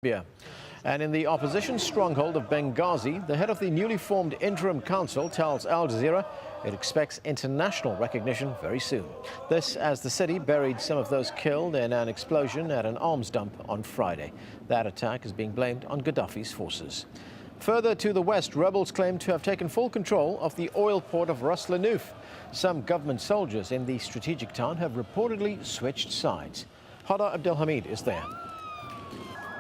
Libya. And in the opposition stronghold of Benghazi, the head of the newly formed interim council tells AlJazeera it expects international recognition very soon. This as the city buried some of those killed in an explosion at an arms dump on Friday. That attack is being blamed on Gaddafi's forces. Further to the west, rebels claim to have taken full control of the oil port of Ras Lanuf. Some government soldiers in the strategic town have reportedly switched sides. Hada Abdelhamid is there.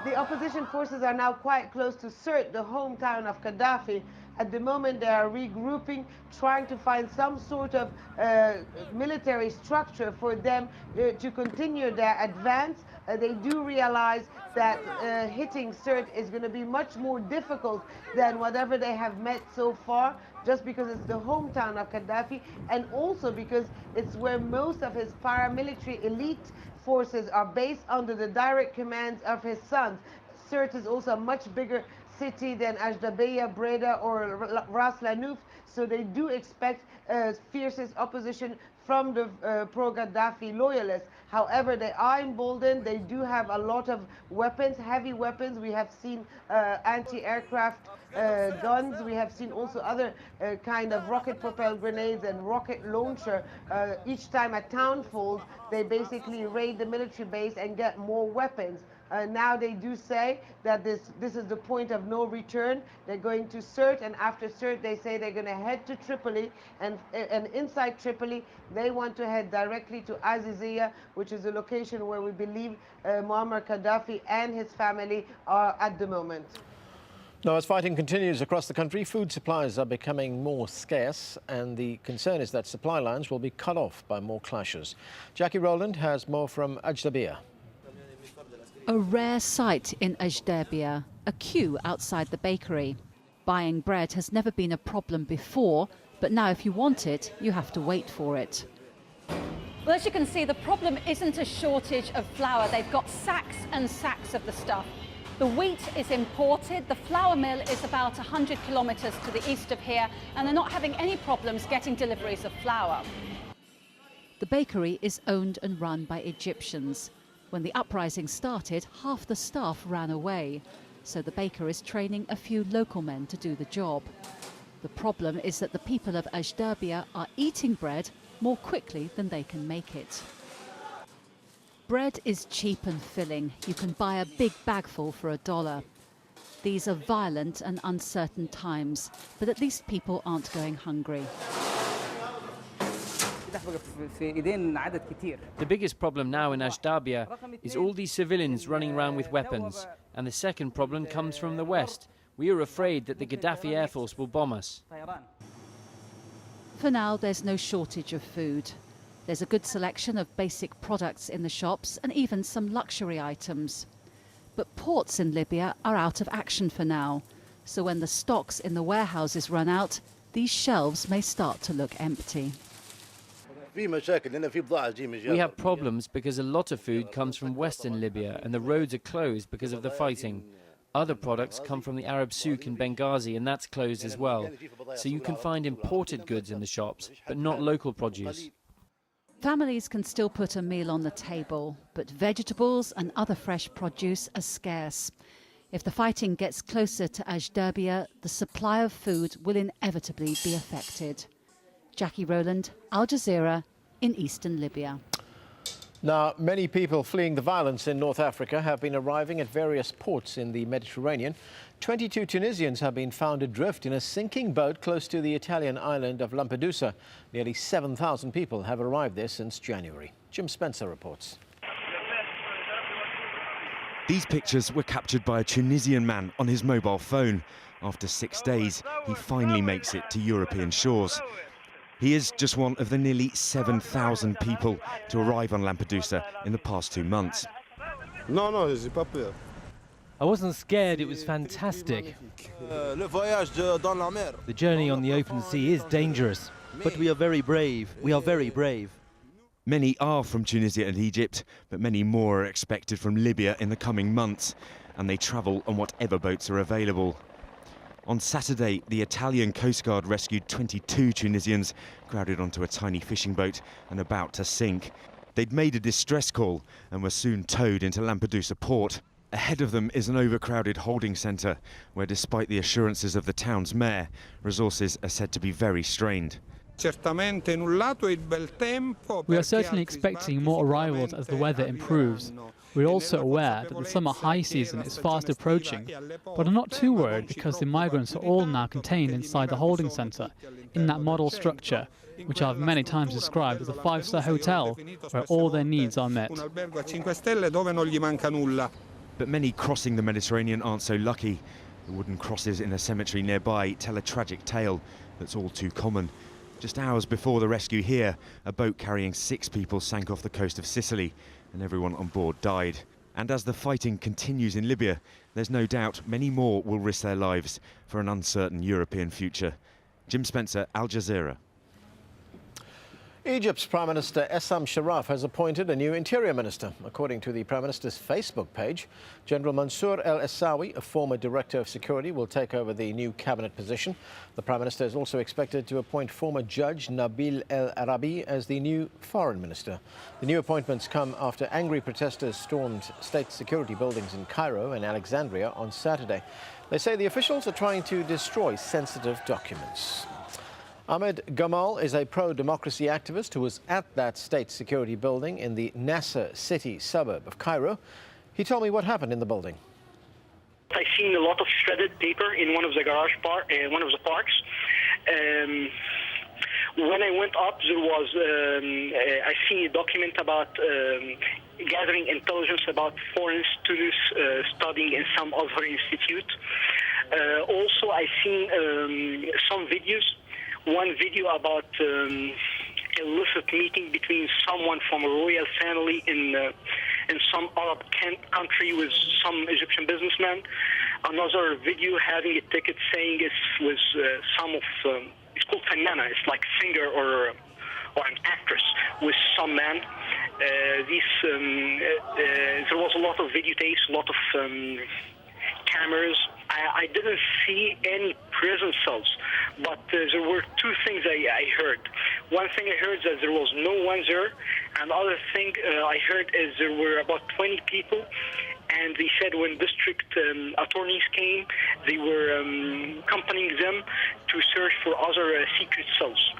The opposition forces are now quite close to Sirte, the hometown of Gaddafi. At the moment, they are regrouping, trying to find some sort of military structure for them to continue their advance. They do realize that hitting Sirte is going to be much more difficult than whatever they have met so far, just because it's the hometown of Gaddafi, and also because it's where most of his paramilitary elite forces are based under the direct commands of his sons. Sirte is also a much bigger city than AlJazeera, Breda or Ras Lanuf, so they do expect fiercest opposition from the pro-Gaddafi loyalists. However, they are emboldened. They do have a lot of weapons, heavy weapons. We have seen anti-aircraft guns. We have seen also other kind of rocket-propelled grenades and rocket launcher. Each time a town falls, they basically raid the military base and get more weapons. Now they do say that this is the point of no return. They're going to Sirte, and after Sirte they say they're going to head to Tripoli, and inside Tripoli they want to head directly to AlJazeera, which is a location where we believe Muammar Gaddafi and his family are at the moment. Now, as fighting continues across the country, food supplies are becoming more scarce, and the concern is that supply lines will be cut off by more clashes. Jackie Rowland has more from AlJazeera. A rare sight in AlJazeera, a queue outside the bakery. Buying bread has never been a problem before, but now if you want it, you have to wait for it. Well, as you can see, the problem isn't a shortage of flour. They've got sacks and sacks of the stuff. The wheat is imported. The flour mill is about 100 kilometers to the east of here, and they're not having any problems getting deliveries of flour. The bakery is owned and run by Egyptians. When the uprising started, half the staff ran away, so the baker is training a few local men to do the job. The problem is that the people of AlJazeera are eating bread more quickly than they can make it. Bread is cheap and filling. You can buy a big bagful for $1. These are violent and uncertain times, but at least people aren't going hungry. The biggest problem now in AlJazeera is all these civilians running around with weapons. And the second problem comes from the west. We are afraid that the Gaddafi Air Force will bomb us. For now, there's no shortage of food. There's a good selection of basic products in the shops and even some luxury items. But ports in Libya are out of action for now. So when the stocks in the warehouses run out, these shelves may start to look empty. We have problems because a lot of food comes from western Libya and the roads are closed because of the fighting. Other products come from the Arab souk in Benghazi, and that's closed as well. So you can find imported goods in the shops, but not local produce. Families can still put a meal on the table, but vegetables and other fresh produce are scarce. If the fighting gets closer to AlJazeera, the supply of food will inevitably be affected. Jackie Rowland, AlJazeera in eastern Libya. Now, many people fleeing the violence in North Africa have been arriving at various ports in the Mediterranean. 22 Tunisians have been found adrift in a sinking boat close to the Italian island of Lampedusa. Nearly 7,000 people have arrived there since January. Jim Spencer reports. These pictures were captured by a Tunisian man on his mobile phone. After 6 days, he finally makes it to European shores. He is just one of the nearly 7,000 people to arrive on Lampedusa in the past 2 months. I wasn't scared, it was fantastic. The journey on the open sea is dangerous. But we are very brave. We are very brave. Many are from Tunisia and Egypt, but many more are expected from Libya in the coming months, and they travel on whatever boats are available. On Saturday, the Italian Coast Guard rescued 22 Tunisians crowded onto a tiny fishing boat and about to sink. They'd made a distress call and were soon towed into Lampedusa port. Ahead of them is an overcrowded holding centre where, despite the assurances of the town's mayor, resources are said to be very strained. We are certainly expecting more arrivals as the weather improves. We're also aware that the summer high season is fast approaching, but I'm not too worried because the migrants are all now contained inside the holding centre, in that model structure, which I've many times described as a five-star hotel where all their needs are met. But many crossing the Mediterranean aren't so lucky. The wooden crosses in a cemetery nearby tell a tragic tale that's all too common. Just hours before the rescue here, a boat carrying 6 people sank off the coast of Sicily, and everyone on board died. And as the fighting continues in Libya, there's no doubt many more will risk their lives for an uncertain European future. Jim Spencer, AlJazeera. Egypt's Prime Minister Essam Sharaf has appointed a new interior minister. According to the Prime Minister's Facebook page, General Mansour El-Essawi, a former director of security, will take over the new cabinet position. The Prime Minister is also expected to appoint former judge Nabil El-Arabi as the new foreign minister. The new appointments come after angry protesters stormed state security buildings in Cairo and Alexandria on Saturday. They say the officials are trying to destroy sensitive documents. Ahmed Gamal is a pro-democracy activist who was at that state security building in the Nasser city suburb of Cairo. He told me what happened in the building. I seen a lot of shredded paper in one of the one of the parks. When I went up, there was I see a document about gathering intelligence about foreign students studying in some other institute. Also, I seen some videos. One video about illicit meeting between someone from a royal family in some Arab country with some Egyptian businessman. Another video having a ticket saying it's with some of it's called Fannana. It's like singer or an actress with some man. There was a lot of videotapes, a lot of cameras. I didn't see any prison cells, but there were 2 things I heard. One thing I heard is that there was no one there, and the other thing I heard is there were about 20 people, and they said when district attorneys came, they were accompanying them to search for other secret cells.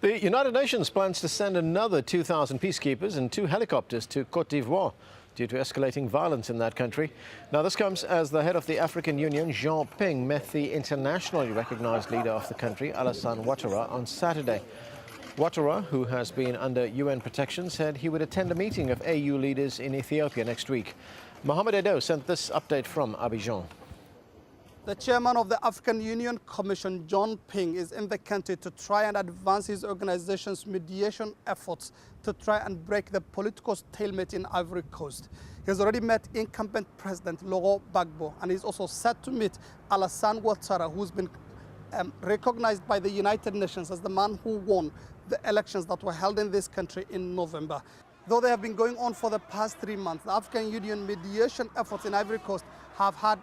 The United Nations plans to send another 2,000 peacekeepers and 2 helicopters to Côte d'Ivoire due to escalating violence in that country. Now, this comes as the head of the African Union, Jean Ping, met the internationally recognized leader of the country, Alassane Ouattara, on Saturday. Ouattara, who has been under UN protection, said he would attend a meeting of AU leaders in Ethiopia next week. Mohamed Edo sent this update from Abidjan. The chairman of the African Union Commission, John Ping, is in the country to try and advance his organization's mediation efforts to try and break the political stalemate in Ivory Coast. He has already met incumbent President Laurent Gbagbo, and he's also set to meet Alassane Ouattara, who's been recognized by the United Nations as the man who won the elections that were held in this country in November. Though they have been going on for the past 3 months, the African Union mediation efforts in Ivory Coast have had